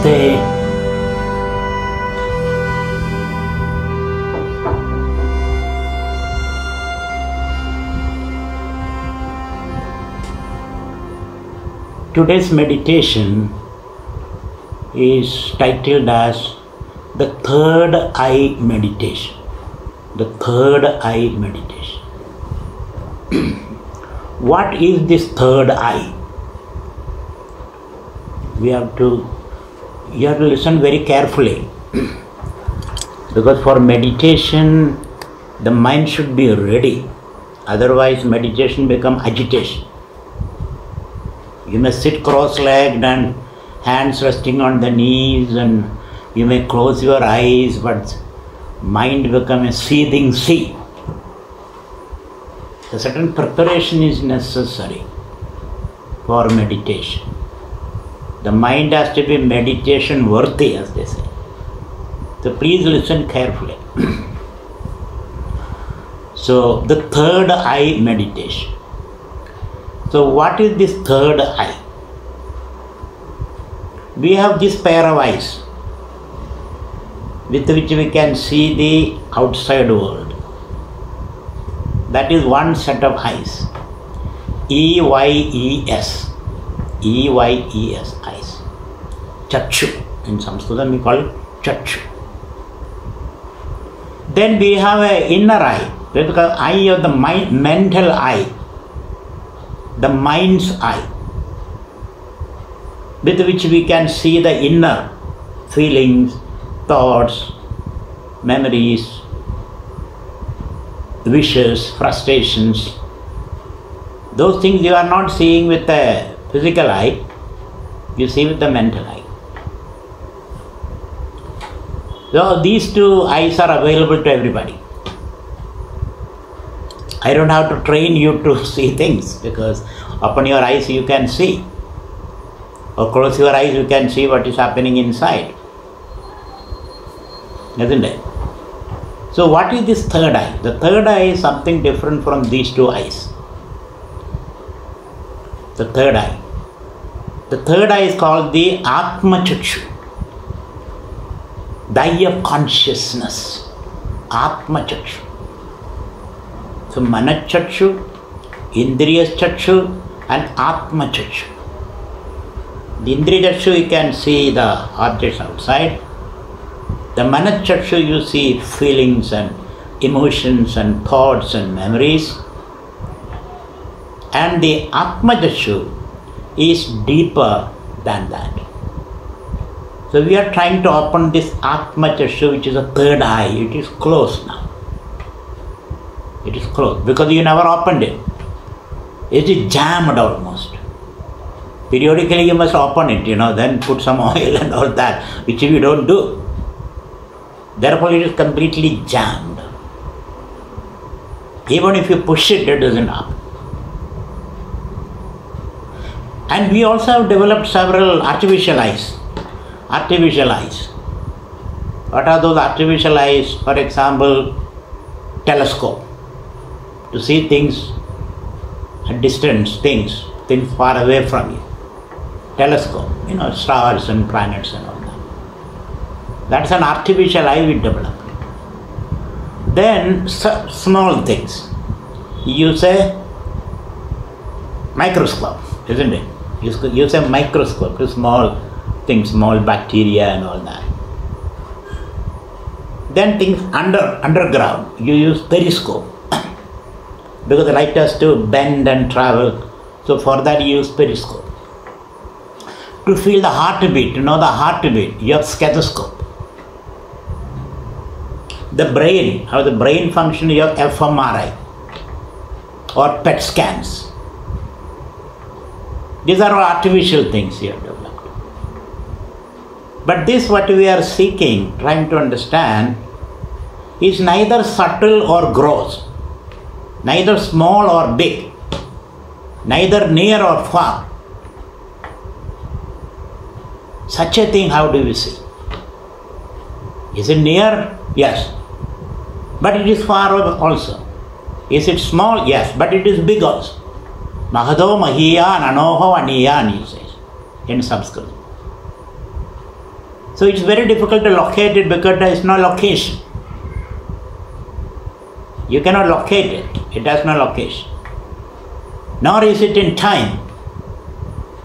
Namaste. Today's meditation is titled as the third eye meditation. The third eye meditation. What is this third eye? You have to listen very carefully, because for meditation the mind should be ready, otherwise meditation becomes agitation. You may sit cross-legged and hands resting on the knees, and you may close your eyes, but mind becomes a seething sea. A certain preparation is necessary for meditation. The mind has to be meditation worthy, as they say. So please listen carefully. So the third eye meditation. So what is this third eye? We have this pair of eyes with which we can see the outside world. That is one set of eyes. EYES. EYES, eyes. Chakshu. In Sanskrit we call it Chakshu. Then we have an inner eye. We call eye of the mind, mental eye. The mind's eye, with which we can see the inner feelings, thoughts, memories, wishes, frustrations. Those things you are not seeing with the physical eye, you see with the mental eye. So these two eyes are available to everybody. I don't have to train you to see things, because open your eyes you can see, or close your eyes you can see what is happening inside, isn't it? So what is this third eye? The third eye is something different from these two eyes. The third eye. The third eye is called the Atma Chakshu, the eye of consciousness. Atma Chakshu. So Manat Chakshu, Indriya Chakshu and Atma Chakshu. The Indriya Chakshu you can see the objects outside. The Manat Chakshu you see feelings and emotions and thoughts and memories. And the Atma Chakshu is deeper than that. So we are trying to open this Atma Chakshu, which is a third eye. It is closed now. It is closed because you never opened it. It is jammed almost. Periodically you must open it, then put some oil and all that, which we don't do. Therefore it is completely jammed. Even if you push it, it doesn't open. And we also have developed several artificial eyes. Artificial eyes. What are those artificial eyes? For example, telescope. To see things at distance, things far away from you. Telescope, stars and planets and all that. That's an artificial eye we developed. Then small things. You use a microscope, isn't it? You use a microscope to small things, small bacteria and all that. Then things underground, you use periscope. Because the light has to bend and travel, so for that you use periscope. To feel the heartbeat, the heartbeat, you have stethoscope. The brain, how the brain functions, you have fMRI or PET scans. These are all artificial things you have developed. But this, what we are seeking, trying to understand, is neither subtle or gross. Neither small or big, neither near or far. Such a thing, how do we see? Is it near? Yes. But it is far also. Is it small? Yes. But it is big also. Mahado Mahiyan Anoho Aniyan, he says in Sanskrit. So it's very difficult to locate it because there is no location. You cannot locate it. It has no location. Nor is it in time,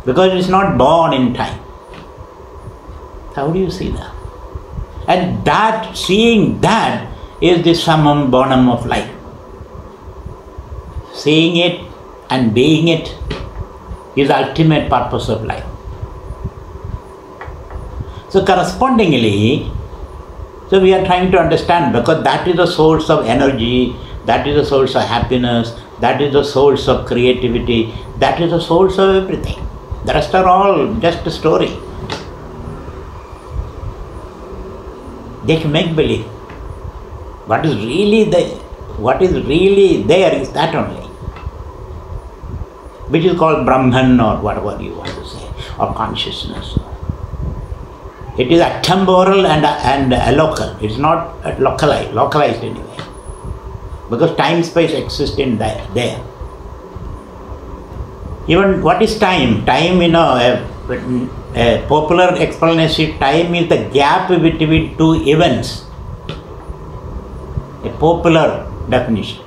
because it is not born in time. How do you see that? And that, seeing that, is the summum bonum of life. Seeing it and being it is the ultimate purpose of life. So correspondingly, so we are trying to understand, because that is the source of energy, that is the source of happiness, that is the source of creativity, that is the source of everything. The rest are all just a story. They can make believe. What is really there is that only, which is called Brahman or whatever you want to say, or consciousness. It is atemporal and allocal. It's not localized anyway, because time-space exists in there. Even what is time? Time, a popular explanation, time is the gap between two events. A popular definition.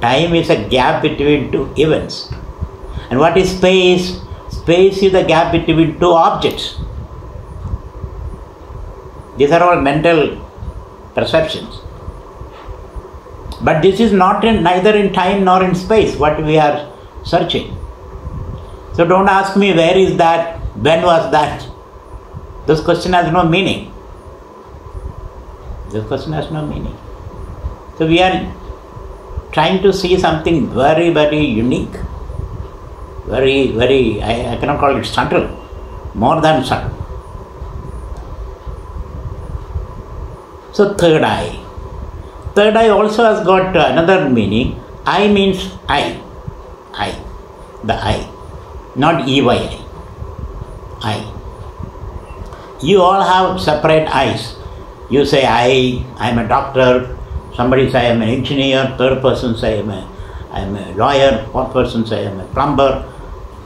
Time is a gap between two events. And what is space? Space is the gap between two objects. These are all mental perceptions. But this is not neither in time nor in space, what we are searching. So don't ask me where is that, when was that. This question has no meaning. This question has no meaning. So we are trying to see something very, very unique. Very, very, I cannot call it subtle, more than subtle. So third eye. Third eye also has got another meaning. Eye means I. The eye. Not EYI. I. You all have separate eyes. You say I am a doctor, somebody say I am an engineer, third person say I am a lawyer, fourth person say I am a plumber,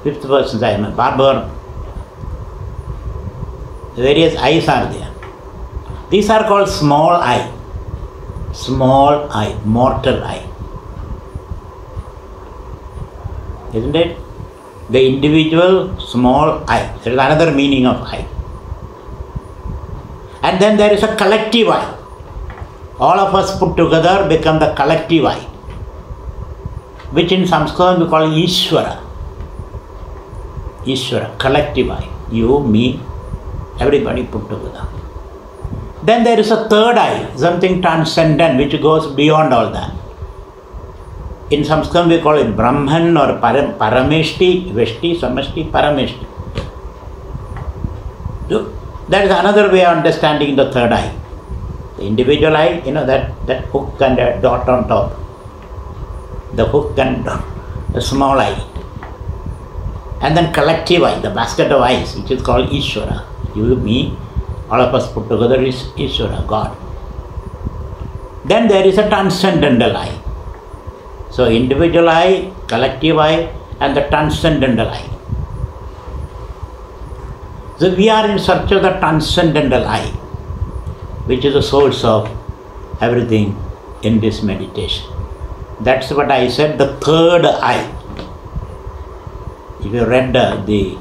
fifth person say I am a barber. Various eyes are there. These are called small eye. Small eye, mortal eye. Isn't it? The individual small eye. There is another meaning of eye. And then there is a collective eye. All of us put together become the collective eye, which in Sanskrit we call Ishvara. Ishvara, collective eye. You, me, everybody put together. Then there is a third eye, something transcendent, which goes beyond all that. In Sanskrit we call it Brahman or Parameshti, Veshti, Samashti, Parameshti. So that is another way of understanding the third eye. The individual eye, that hook and a dot on top. The hook and dot, the small eye. And then collective eye, the basket of eyes, which is called Ishvara. You, me, all of us put together is Ishvara, God. Then there is a transcendental eye. So individual eye, collective eye, and the transcendental eye. So we are in search of the transcendental eye, which is the source of everything in this meditation. That's what I said, the third eye. If you read the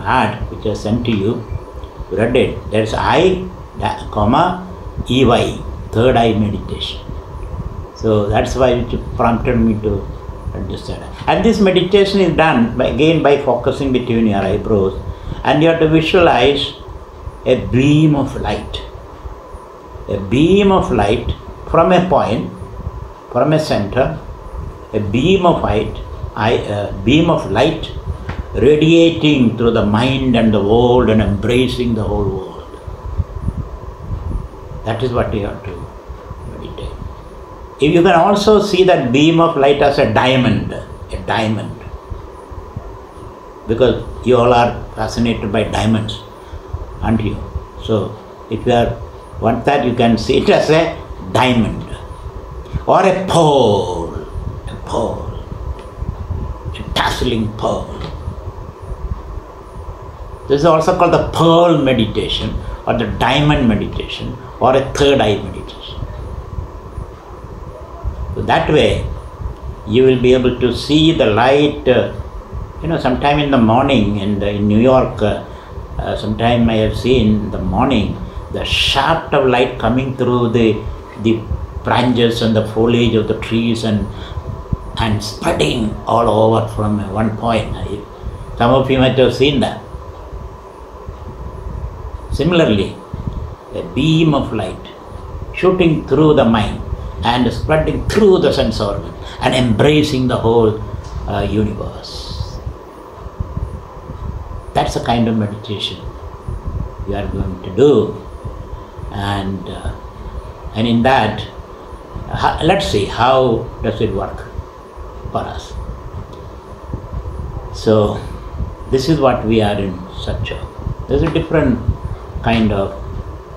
ad which I sent to you, you read it. There's I, comma, EY, third eye meditation. So that's why it prompted me to understand. And this meditation is done by focusing between your eyebrows, and you have to visualize a beam of light. A beam of light from a point, from a center, a beam of light radiating through the mind and the world and embracing the whole world. That is what you have to meditate. If you can also see that beam of light as a diamond, because you all are fascinated by diamonds, aren't you? So if you want that, you can see it as a diamond or a pearl, a dazzling pearl. This is also called the pearl meditation or the diamond meditation or a third eye meditation. So that way you will be able to see the light, sometime in the morning in New York, sometime I have seen in the morning the shaft of light coming through the branches and the foliage of the trees and spreading all over from one point. Some of you might have seen that. Similarly, a beam of light shooting through the mind and spreading through the sense organ and embracing the whole universe. That's the kind of meditation we are going to do. And in that, let's see how does it work for us. So this is what we are in search of. There's a different kind of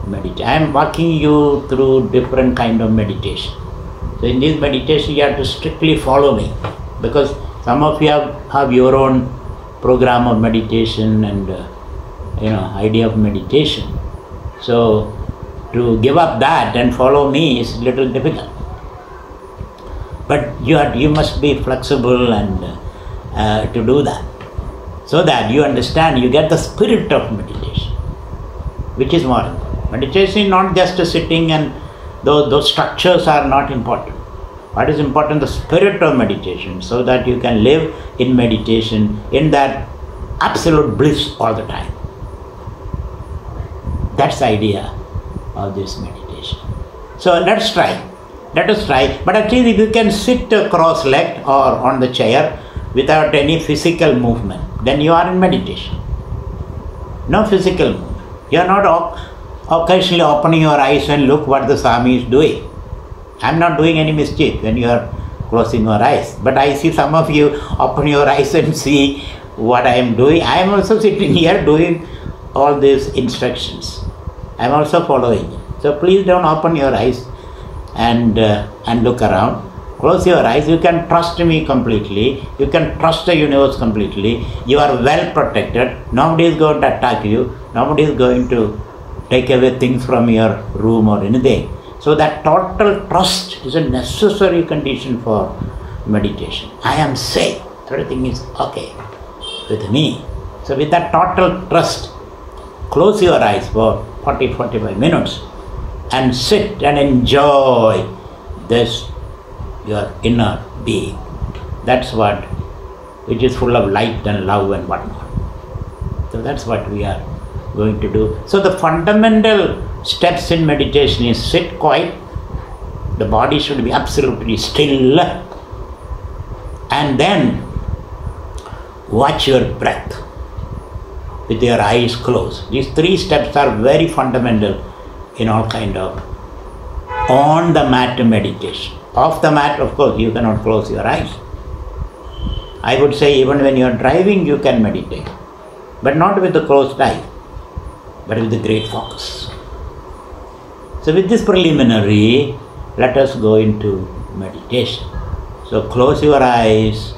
meditation. I am walking you through different kind of meditation. So in this meditation you have to strictly follow me, because some of you have your own program of meditation and idea of meditation. So to give up that and follow me is a little difficult. But you must be flexible and to do that, so that you understand, you get the spirit of meditation, which is more important. Meditation is not just a sitting, and those structures are not important. What is important? The spirit of meditation, so that you can live in meditation in that absolute bliss all the time. That's the idea of this meditation. So let us try. But at least if you can sit cross-legged or on the chair without any physical movement, then you are in meditation. No physical movement. You are not occasionally opening your eyes and look what the Swami is doing. I am not doing any mischief when you are closing your eyes. But I see some of you open your eyes and see what I am doing. I am also sitting here doing all these instructions. I am also following. So please don't open your eyes and look around. Close your eyes. You can trust me completely. You can trust the universe completely. You are well protected. Nobody is going to attack you. Nobody is going to take away things from your room or anything. So that total trust is a necessary condition for meditation. I am safe. Everything is okay with me. So with that total trust, close your eyes for 40-45 minutes and sit and enjoy this, your inner being. That's which is full of light and love and whatnot. So that's what we are going to do. So the fundamental steps in meditation is sit quiet. The body should be absolutely still. And then watch your breath with your eyes closed. These three steps are very fundamental in all kind of on the mat meditation. Off the mat, of course, you cannot close your eyes. I would say even when you are driving, you can meditate, but not with the closed eye, but with the great focus. So with this preliminary, let us go into meditation. So close your eyes.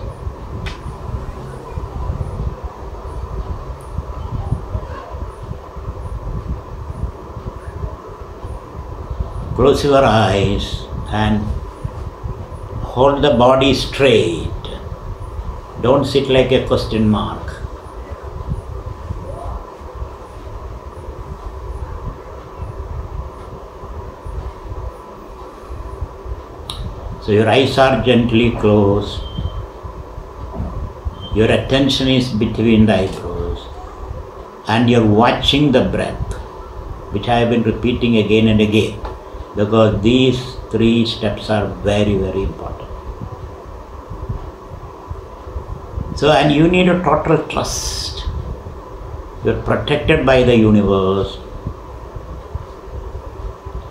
Close your eyes and hold the body straight. Don't sit like a question mark. So your eyes are gently closed. Your attention is between the eyebrows. And you're watching the breath, which I have been repeating again and again, because these three steps are very, very important. So, and you need a total trust. You're protected by the universe.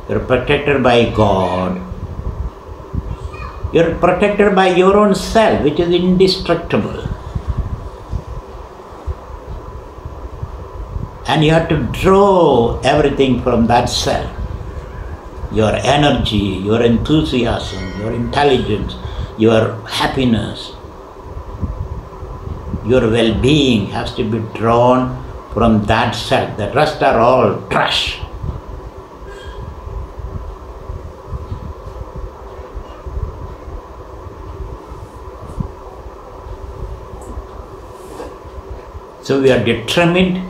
You're protected by God. You're protected by your own self, which is indestructible. And you have to draw everything from that self. Your energy, your enthusiasm, your intelligence, your happiness, your well-being has to be drawn from that self. The rest are all trash. So we are determined,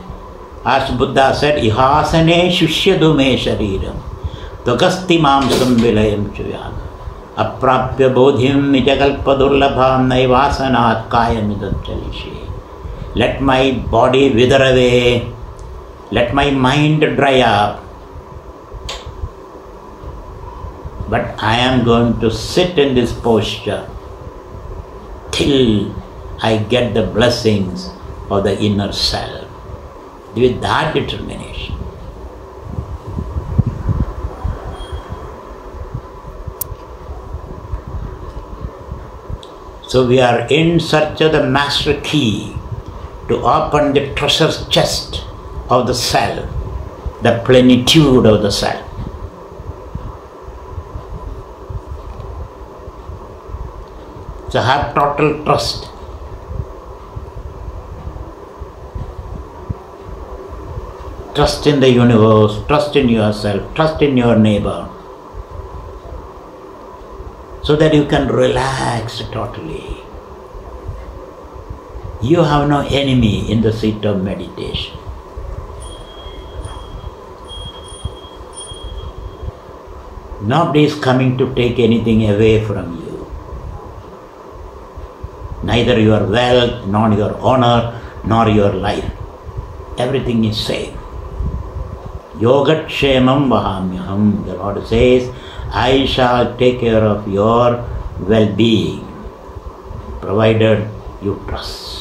as Buddha said, ihasane shushya me shariram tvagasti mamsam vilayam chuyam aprapya bodhim nijakalpa durlabham naivasanat kayamidam chalishe. Let my body wither away, let my mind dry up, but I am going to sit in this posture till I get the blessings of the inner self, with that determination. So we are in search of the master key to open the treasure chest of the self, the plenitude of the self. So have total trust. Trust in the universe, trust in yourself, trust in your neighbor, so that you can relax totally. You have no enemy in the seat of meditation. Nobody is coming to take anything away from you. Neither your wealth, nor your honor, nor your life. Everything is safe. Yogatshemam vahamyaham. The Lord says, I shall take care of your well-being, provided you trust.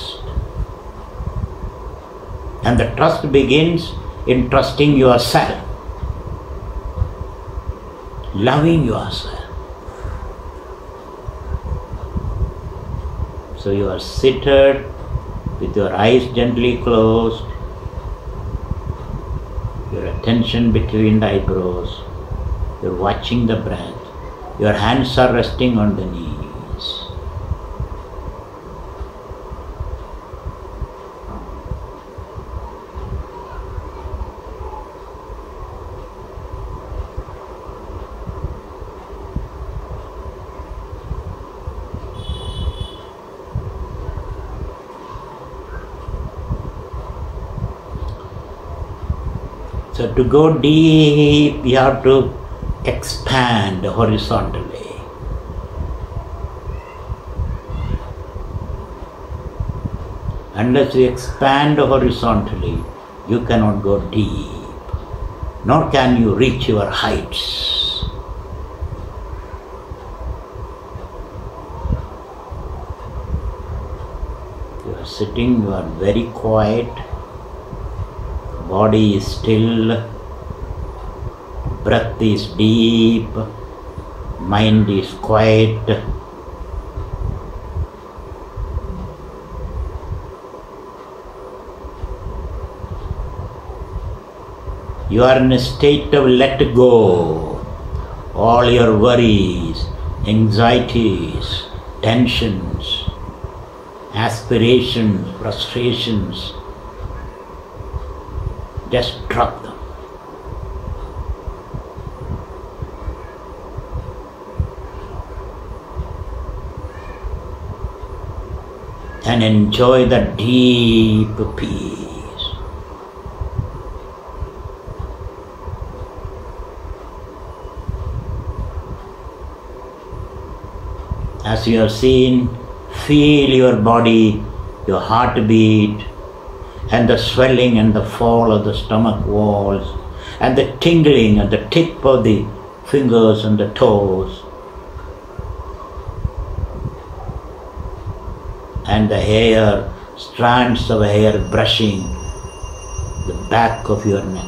And the trust begins in trusting yourself, loving yourself. So you are seated with your eyes gently closed, your attention between the eyebrows, you're watching the breath, your hands are resting on the knees. So to go deep, you have to expand horizontally. Unless you expand horizontally, you cannot go deep, nor can you reach your heights. You are sitting, you are very quiet. Body is still, breath is deep, mind is quiet. You are in a state of let go all your worries, anxieties, tensions, aspirations, frustrations. Just drop them. And enjoy the deep peace. As you have seen, feel your body, your heartbeat, and the swelling and the fall of the stomach walls, and the tingling at the tip of the fingers and the toes, and the hair, strands of hair brushing the back of your neck.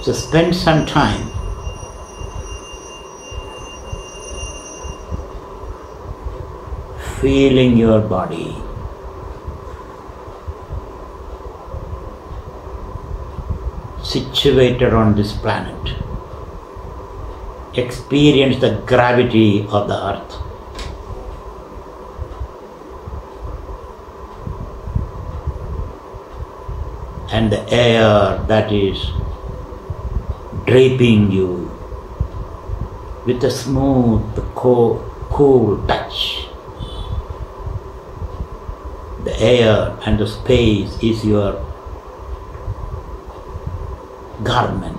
So spend some time feeling your body, situated on this planet. Experience the gravity of the earth. And the air that is draping you with a smooth, cool touch. The air and the space is your garment.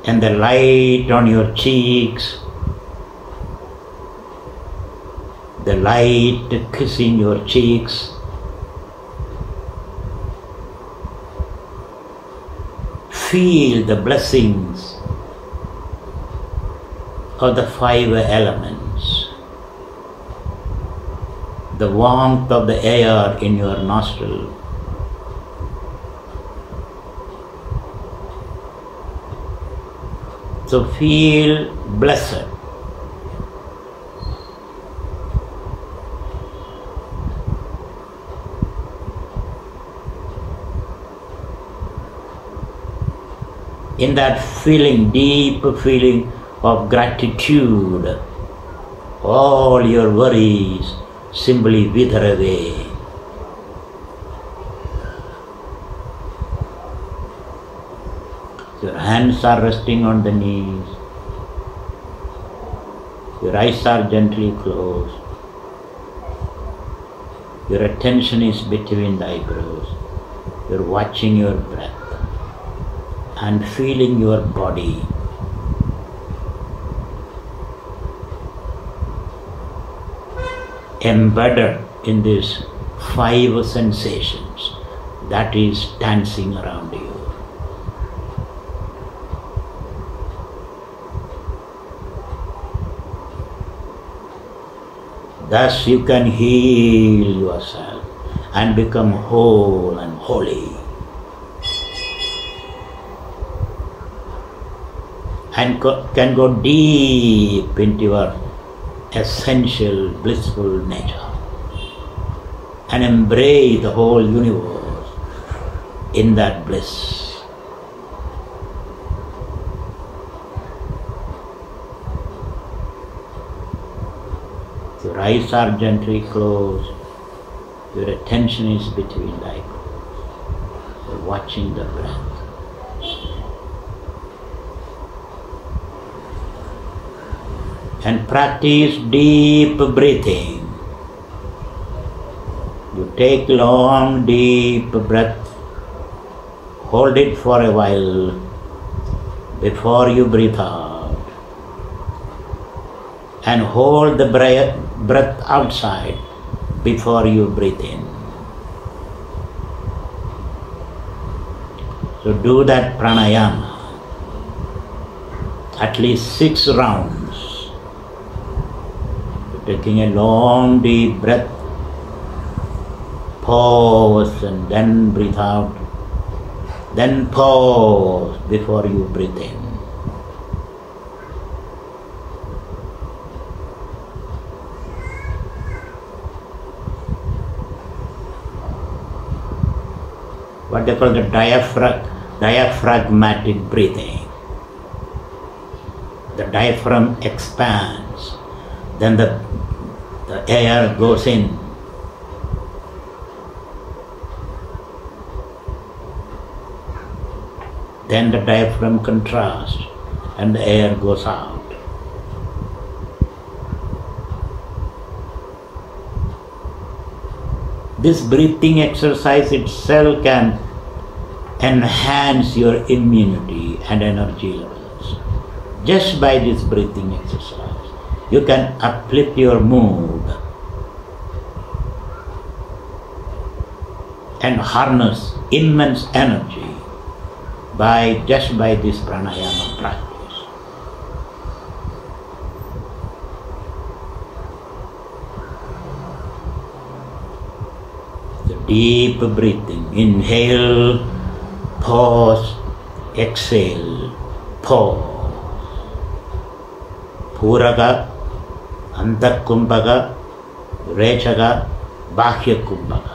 And the light on your cheeks, the light kissing your cheeks, feel the blessings of the 5 elements, the warmth of the air in your nostril, so feel blessed. In that feeling, deep feeling of gratitude, all your worries simply wither away. Your hands are resting on the knees. Your eyes are gently closed. Your attention is between the eyebrows. You're watching your breath and feeling your body. Embedded in these 5 sensations that is dancing around you. Thus you can heal yourself and become whole and holy. And can go deep into your essential blissful nature and embrace the whole universe in that bliss. Your eyes are gently closed. Your attention is between the eyebrows. You're watching the breath. And practice deep breathing. You take long, deep breath. Hold it for a while before you breathe out. And hold the breath outside before you breathe in. So do that pranayama at least 6 rounds. Taking a long deep breath, pause and then breathe out, then pause before you breathe in. What they call the diaphragmatic breathing. The diaphragm expands, then the air goes in. Then the diaphragm contrasts and the air goes out. This breathing exercise itself can enhance your immunity and energy levels. Just by this breathing exercise, you can uplift your mood and harness immense energy just by this pranayama practice. The deep breathing, inhale, pause, exhale, pause. Puraka Antakumbhaka, Rechaka, Bahya Kumbhaka.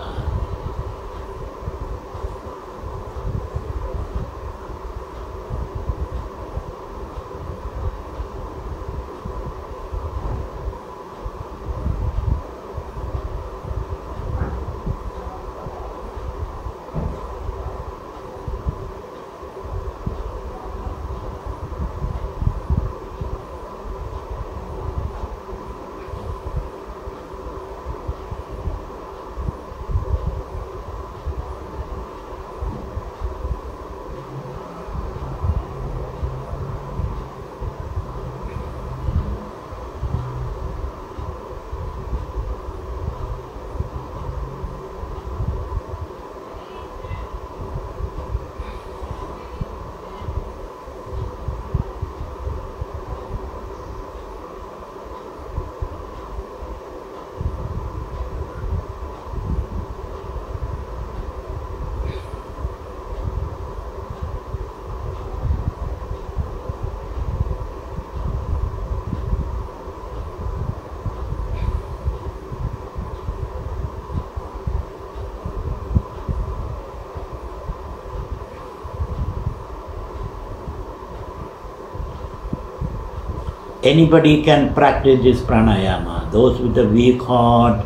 Anybody can practice this pranayama. Those with a weak heart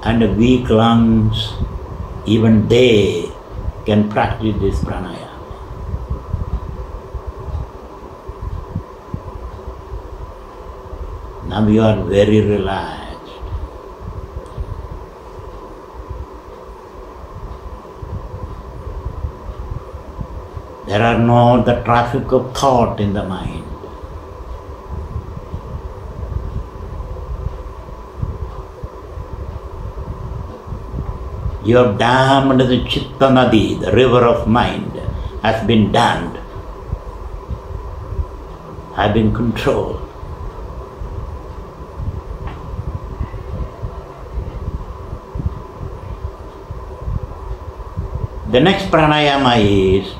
and a weak lungs, even they can practice this pranayama. Now you are very relaxed. There are no the traffic of thought in the mind. You have dammed the Chitta Nadi, the river of mind, has been dammed, has been controlled. The next pranayama is,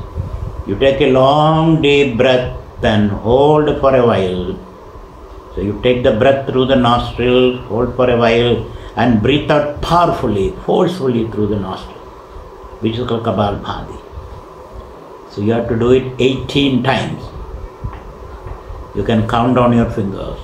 you take a long deep breath and hold for a while. So you take the breath through the nostrils, hold for a while, and breathe out powerfully, forcefully through the nostril, which is called Kapalbhati. So you have to do it 18 times. You can count on your fingers.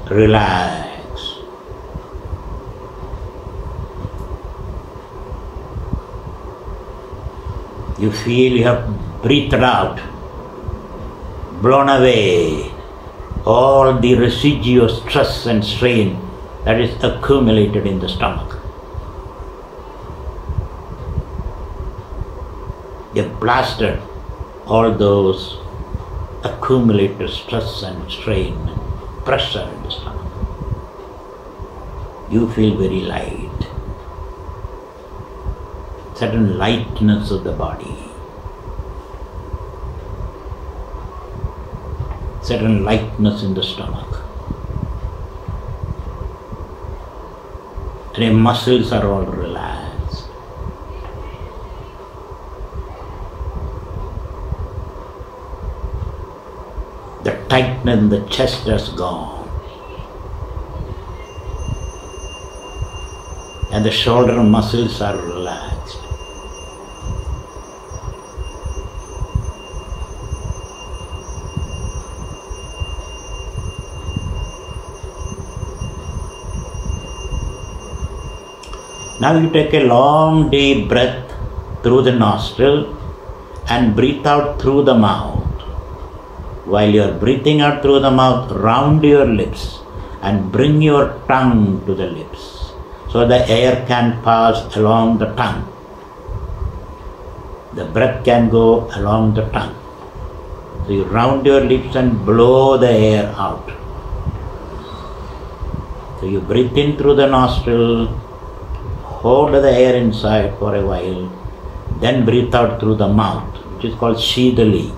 Relax. You feel you have breathed out, blown away all the residual stress and strain that is accumulated in the stomach. You have blasted all those accumulated stress and strain and pressure in the stomach. You feel very light. Certain lightness of the body. Certain lightness in the stomach. And your muscles are all relaxed. The tightness in the chest has gone. And the shoulder muscles are relaxed. Now you take a long deep breath through the nostril and breathe out through the mouth. While you are breathing out through the mouth, round your lips and bring your tongue to the lips so the air can pass along the tongue. The breath can go along the tongue. So you round your lips and blow the air out. So you breathe in through the nostril, hold the air inside for a while, then breathe out through the mouth, which is called Shidali.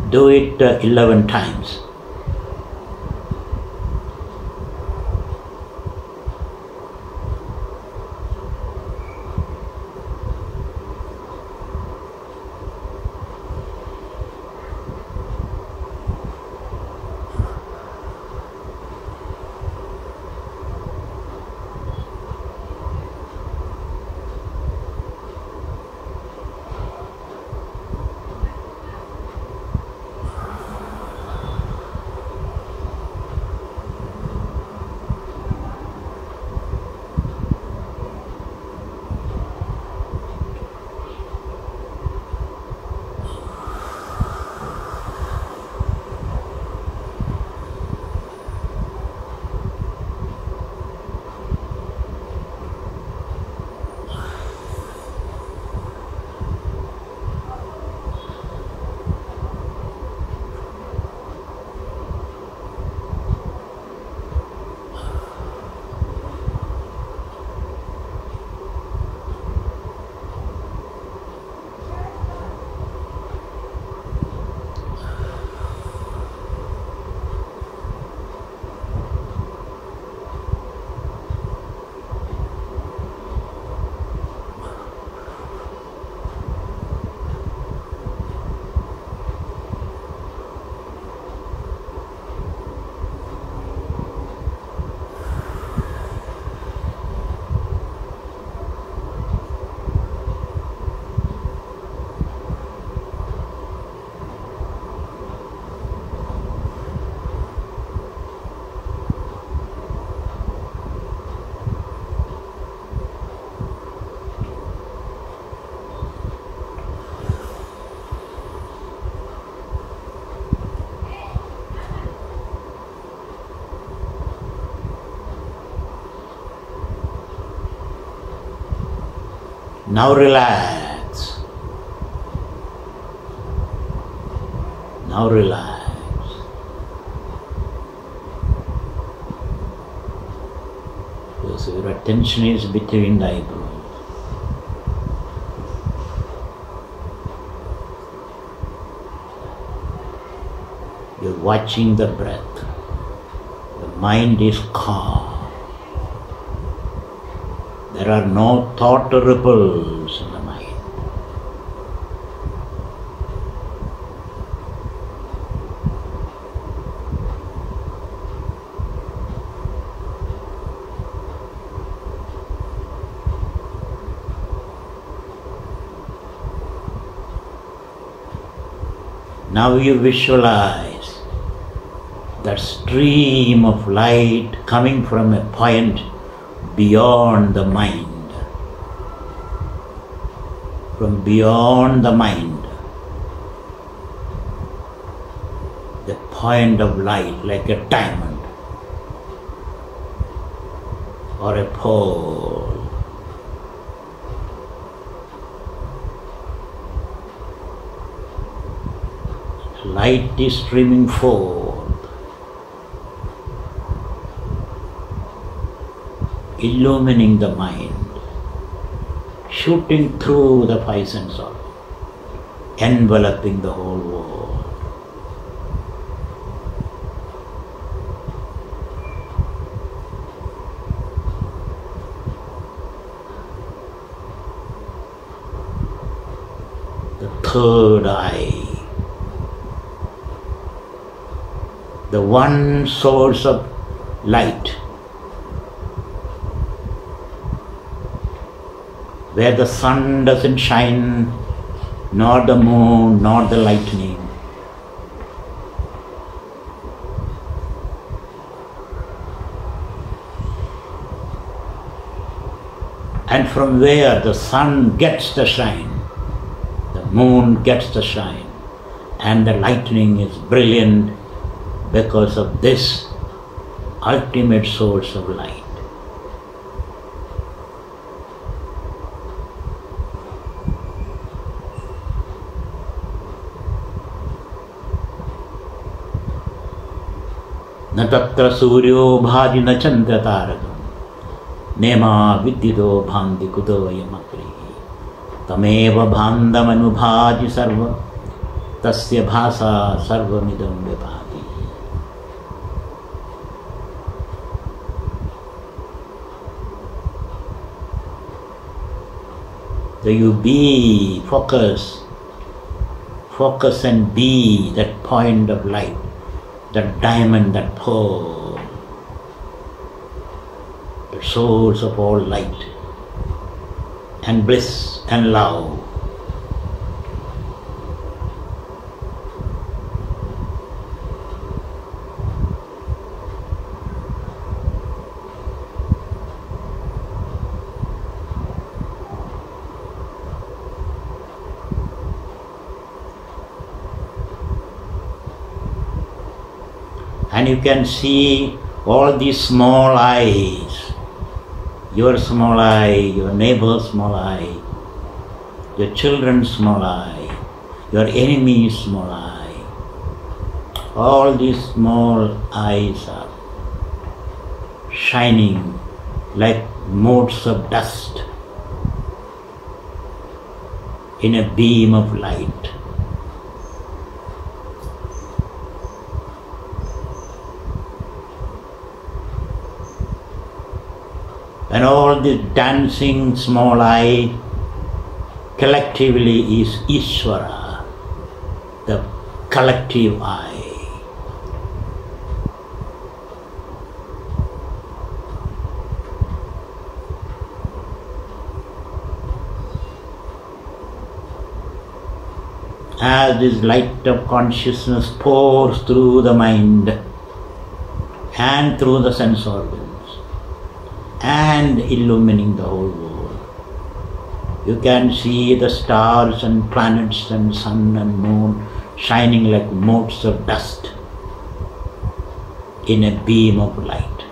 Do it 11 times. Now relax. Now relax. So your attention is between the eyebrows. You're watching the breath. The mind is calm. There are no thought ripples in the mind. Now you visualize that stream of light coming from a point beyond the mind. From beyond the mind, the point of light like a diamond or a pole. Light is streaming forth, illumining the mind, shooting through the five sense organs, enveloping the whole world. The third eye, the one source of light, where the sun doesn't shine, nor the moon, nor the lightning. from where the sun gets the shine, the moon gets the shine, and the lightning is brilliant because of this ultimate source of light. न तत्र सूर्यो भाति न चंद्र तारकम् नेमा विद्युतो भान्ति कुतो वयमग्रे तमेव भान्दमनुभाति सर्वं तस्य भासा सर्वमिदं विभाति. So you be focus and be that point of light, that diamond, that pearl, the source of all light and bliss and love. And you can see all these small eyes, your small eye, your neighbor's small eye, your children's small eye, your enemy's small eye. All these small eyes are shining like motes of dust in a beam of light. And all this dancing small eye collectively is Ishvara, the collective eye. As this light of consciousness pours through the mind and through the sense organs, and illumining the whole world, you can see the stars and planets and sun and moon shining like motes of dust in a beam of light.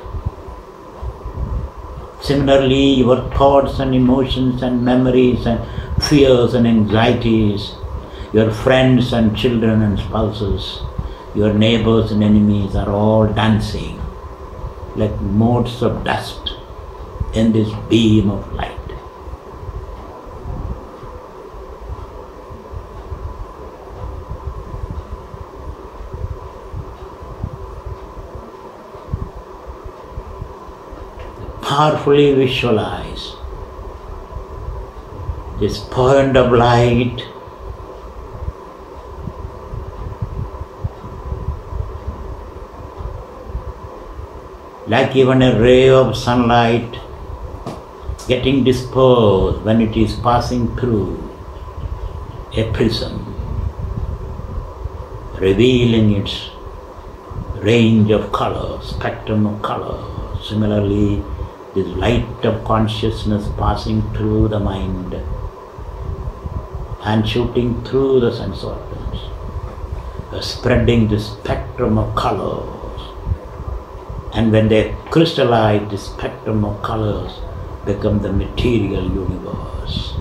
Similarly, your thoughts and emotions and memories and fears and anxieties, your friends and children and spouses, your neighbors and enemies are all dancing like motes of dust in this beam of light. Powerfully visualize this point of light like even a ray of sunlight getting dispersed when it is passing through a prism, revealing its range of colors, spectrum of colors. Similarly, this light of consciousness passing through the mind and shooting through the sense organs, spreading the spectrum of colors. And when they crystallize, the spectrum of colors become the material universe.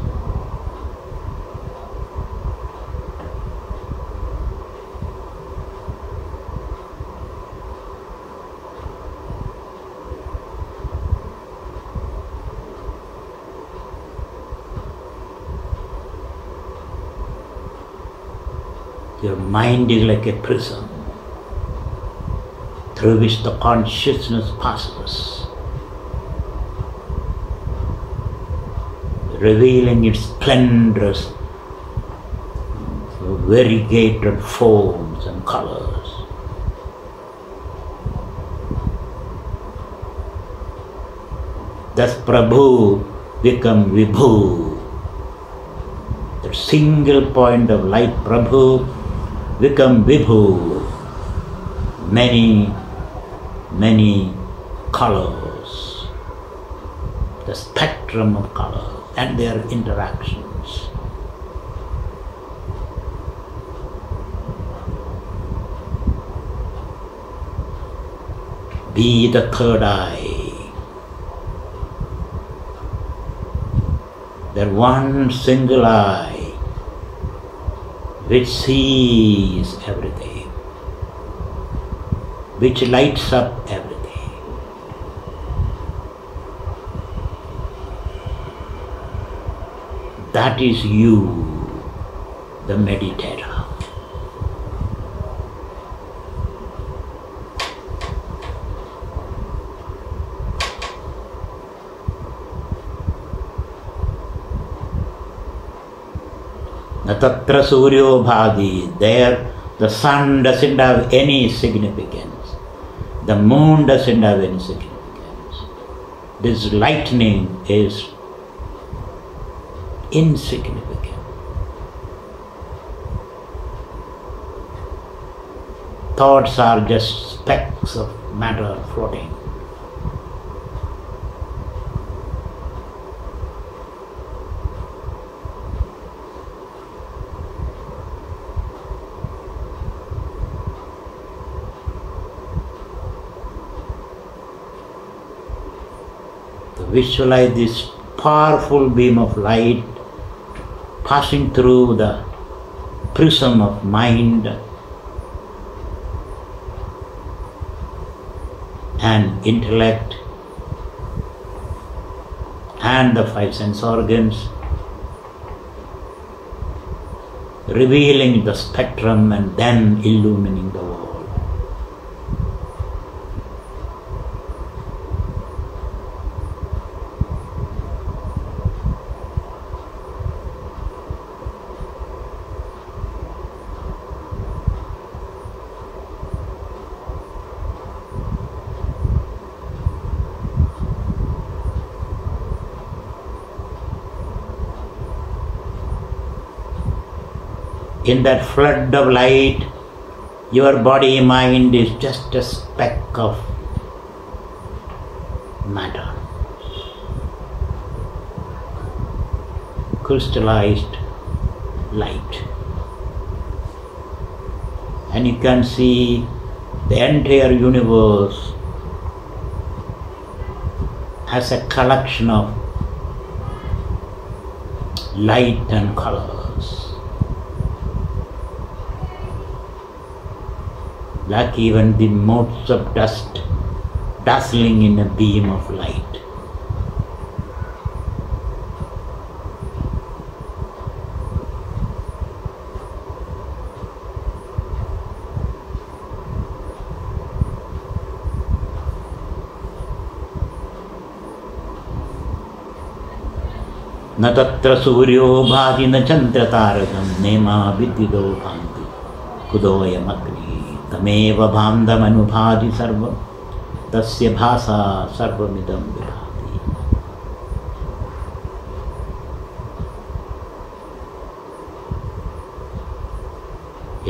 Your mind is like a prism through which the consciousness passes, revealing its splendorous, variegated forms and colors. Thus Prabhu become Vibhu. That single point of light, Prabhu, become Vibhu. Many, many colors. The spectrum spectrum of colors and their interactions. Be the third eye, that one single eye which sees everything, which lights up everything. That is you, the meditator. Natatra Suryo Bhadi, there the sun doesn't have any significance. The moon doesn't have any significance. This lightning is insignificant. Thoughts are just specks of matter floating. Visualize this powerful beam of light passing through the prism of mind and intellect and the five sense organs, revealing the spectrum and then illumining the world. In that flood of light, your body mind is just a speck of matter, crystallized light. And you can see the entire universe as a collection of light and colors. Like even the motes of dust dazzling in a beam of light. न तत्र सूर्यो भाति न चन्द्र तारकं नेमा विद्युतो भान्ति कुतोऽयमग्निः तमेव भान्दमनुभाति सर्वं तस्य भासा सर्वमिदं विभाति.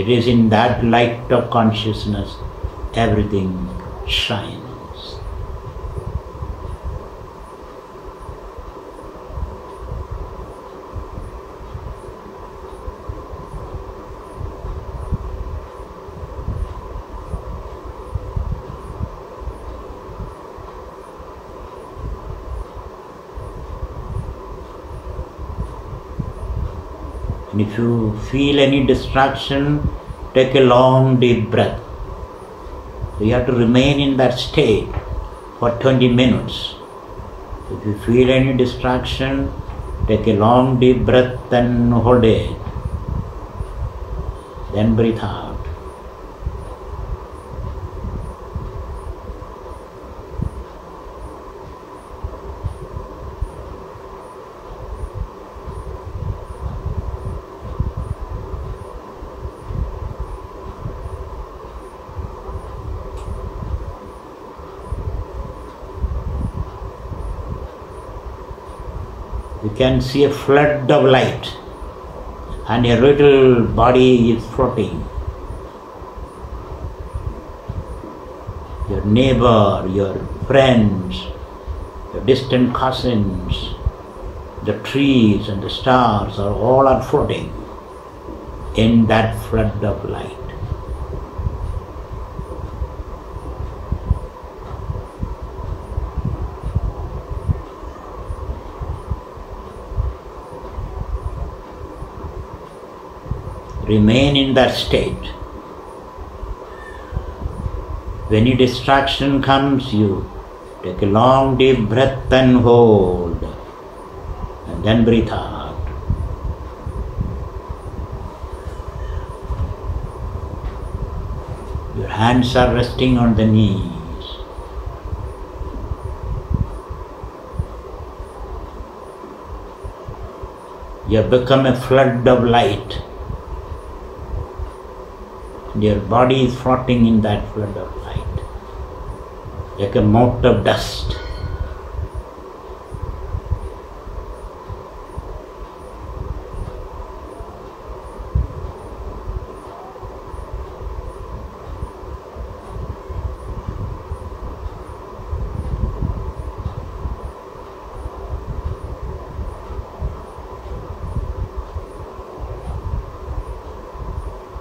It is in that light of consciousness everything shines. And if you feel any distraction, take a long deep breath. So you have to remain in that state for 20 minutes. If you feel any distraction, take a long deep breath and hold it. Then breathe out. You can see a flood of light and your little body is floating. Your neighbor, your friends, your distant cousins, the trees and the stars are all floating in that flood of light. Remain in that state. When a distraction comes, you take a long deep breath and hold, and then breathe out. Your hands are resting on the knees. You have become a flood of light. Your body is floating in that flood of light, like a mote of dust.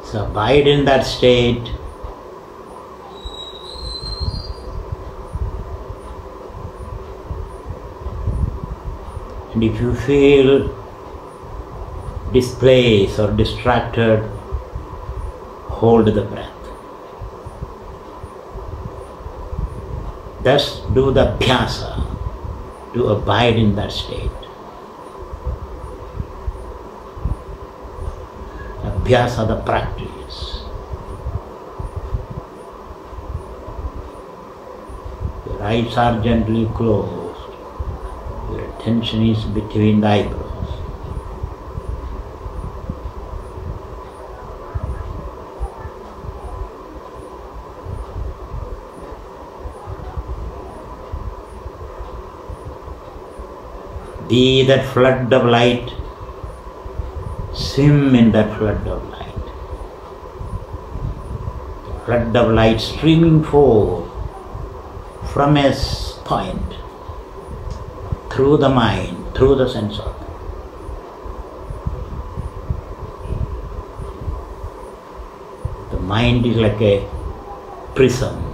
So abide in that state. And if you feel displaced or distracted, hold the breath. Thus do the abhyasa to abide in that state. Abhyasa, the practice. Your eyes are gently closed. Your attention is between the eyebrows. Be that flood of light. Swim in that flood of light. The flood of light streaming forth from a point, through the mind, through the sense organ. The mind is like a prism.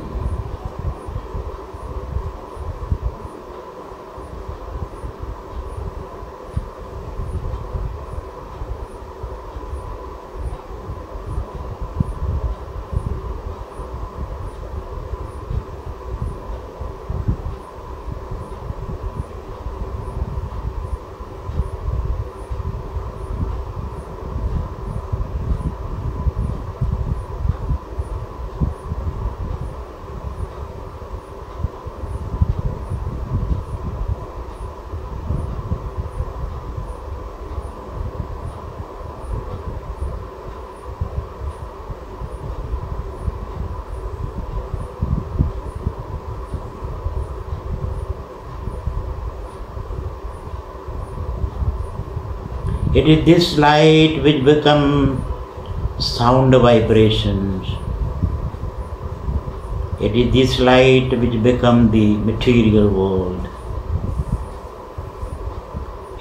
It is this light which becomes sound vibrations. It is this light which becomes the material world.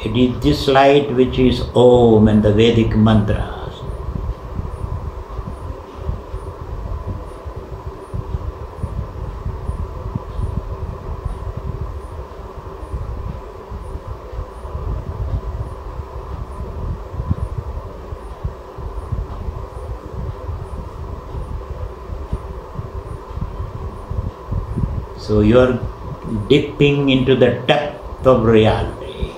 It is this light which is Om and the Vedic mantras. So you are dipping into the depth of reality.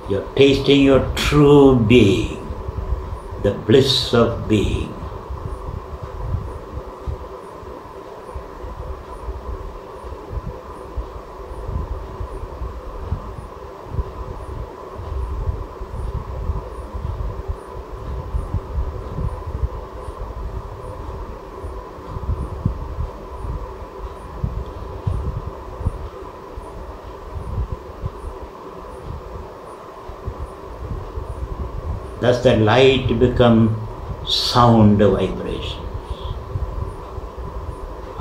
You are tasting your true being, the bliss of being. Thus the light becomes sound vibrations.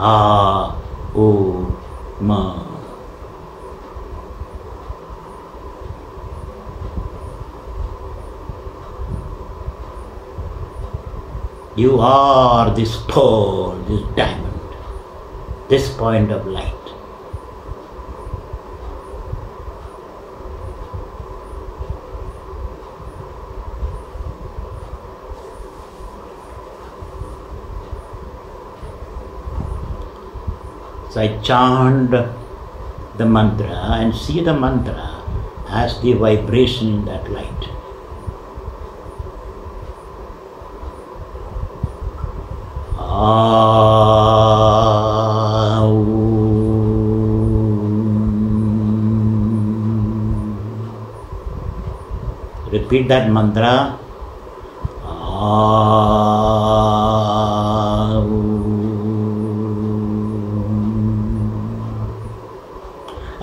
Ma. You are this pearl, this diamond, this point of light. So I chant the mantra and see the mantra as the vibration in that light. Repeat that mantra.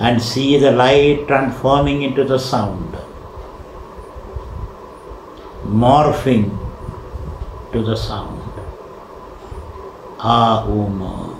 And see the light transforming into the sound, morphing to the sound. Aum.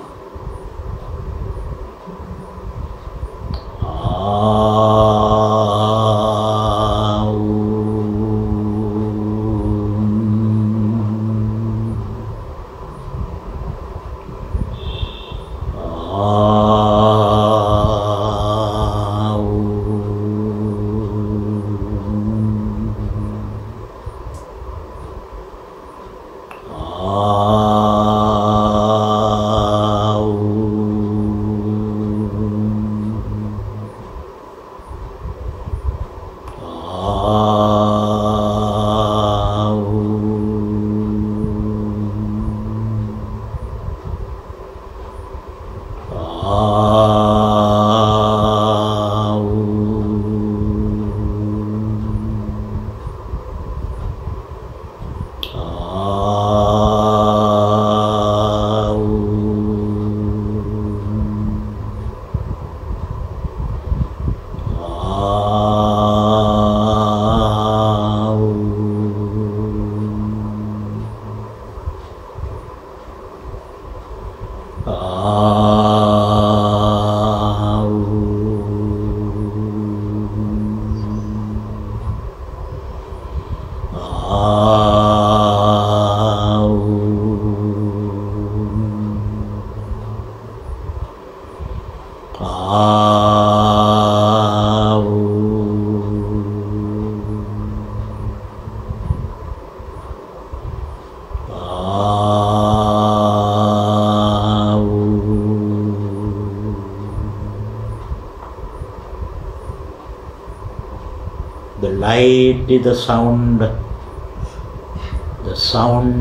The light is the sound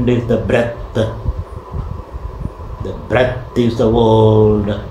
is the breath is the world.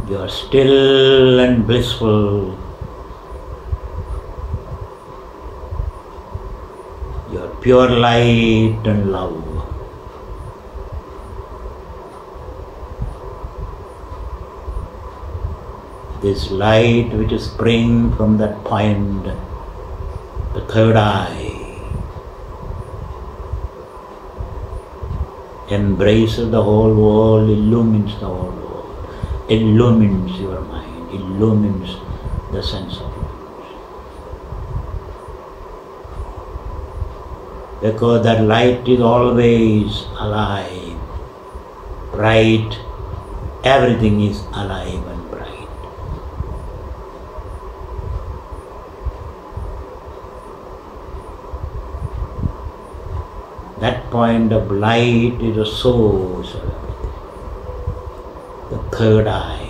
You are still and blissful. You are pure light and love. This light which is spring from that point, the third eye, embraces the whole world, illumines the whole world, illumines your mind, illumines the sense of light. Because that light is always alive, bright, everything is alive and bright. That point of light is the source of everything. The third eye.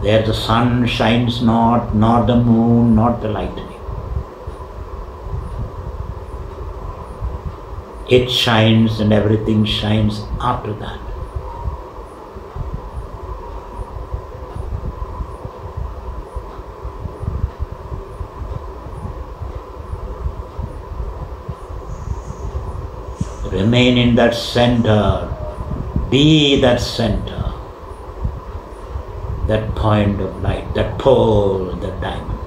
There the sun shines not, nor the moon, not the lightning. It shines and everything shines after that. Remain in that center, be that center, that point of light, that pole, that diamond.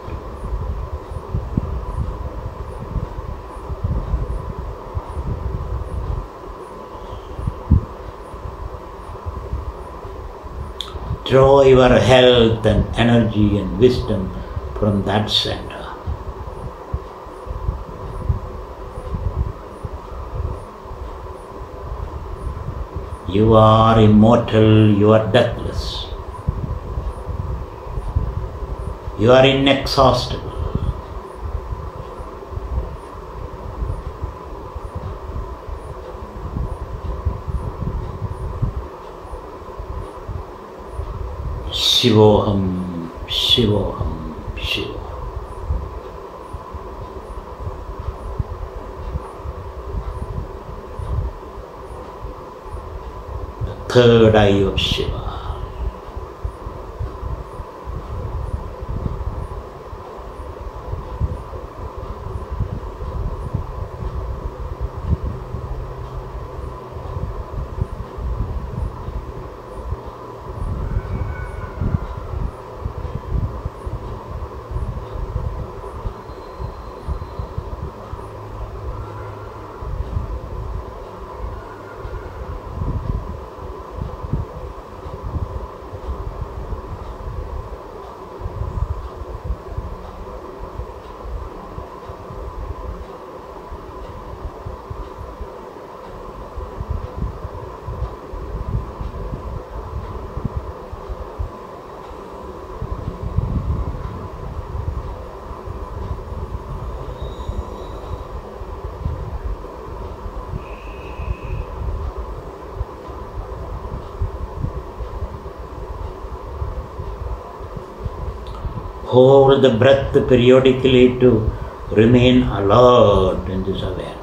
Draw your health and energy and wisdom from that center. You are immortal, you are deathless. You are inexhaustible. Shivoham, Shivoham, Shivoham. Third eye of Shiva. Hold the breath periodically to remain alert in this awareness.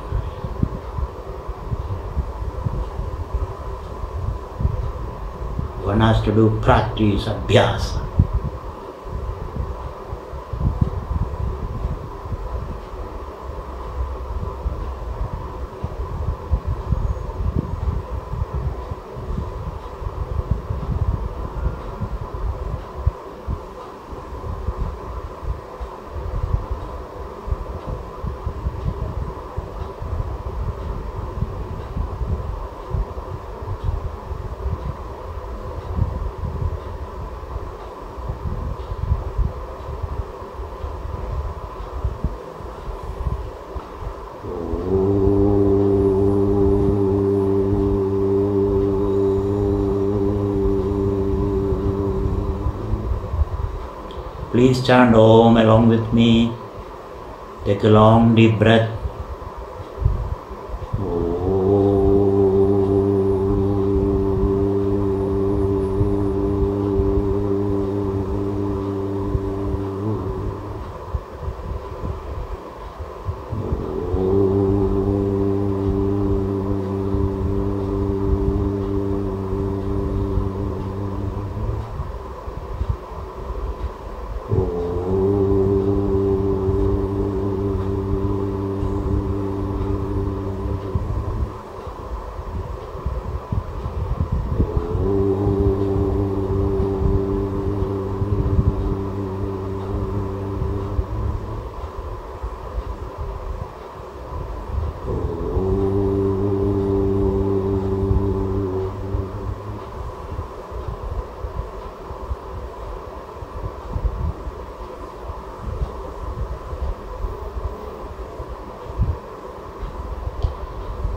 One has to do practice, abhyasa. Please chant Om along with me. Take a long deep breath.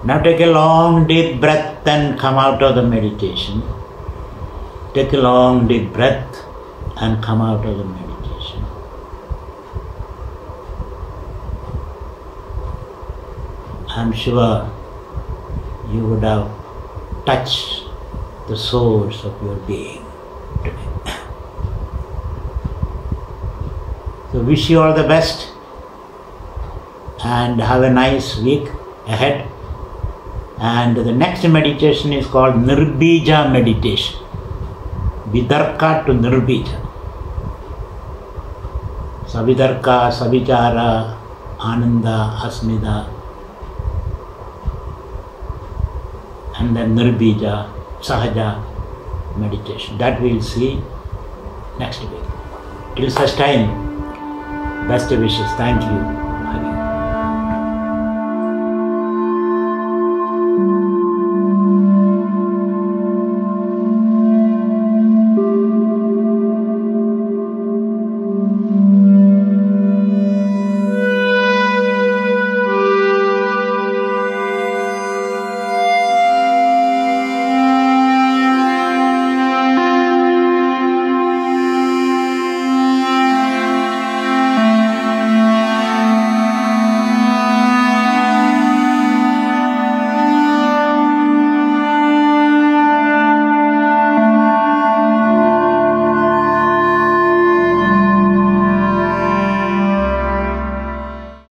Now take a long deep breath and come out of the meditation. Take a long deep breath and come out of the meditation. I'm sure you would have touched the source of your being today. So wish you all the best and have a nice week ahead. And the next meditation is called Nirbija meditation. Vidarka to Nirbija. Savidarka, Savichara, Ananda, Asmida, and then Nirbija, Sahaja meditation. That we will see next week. Till such time, best wishes. Thank you.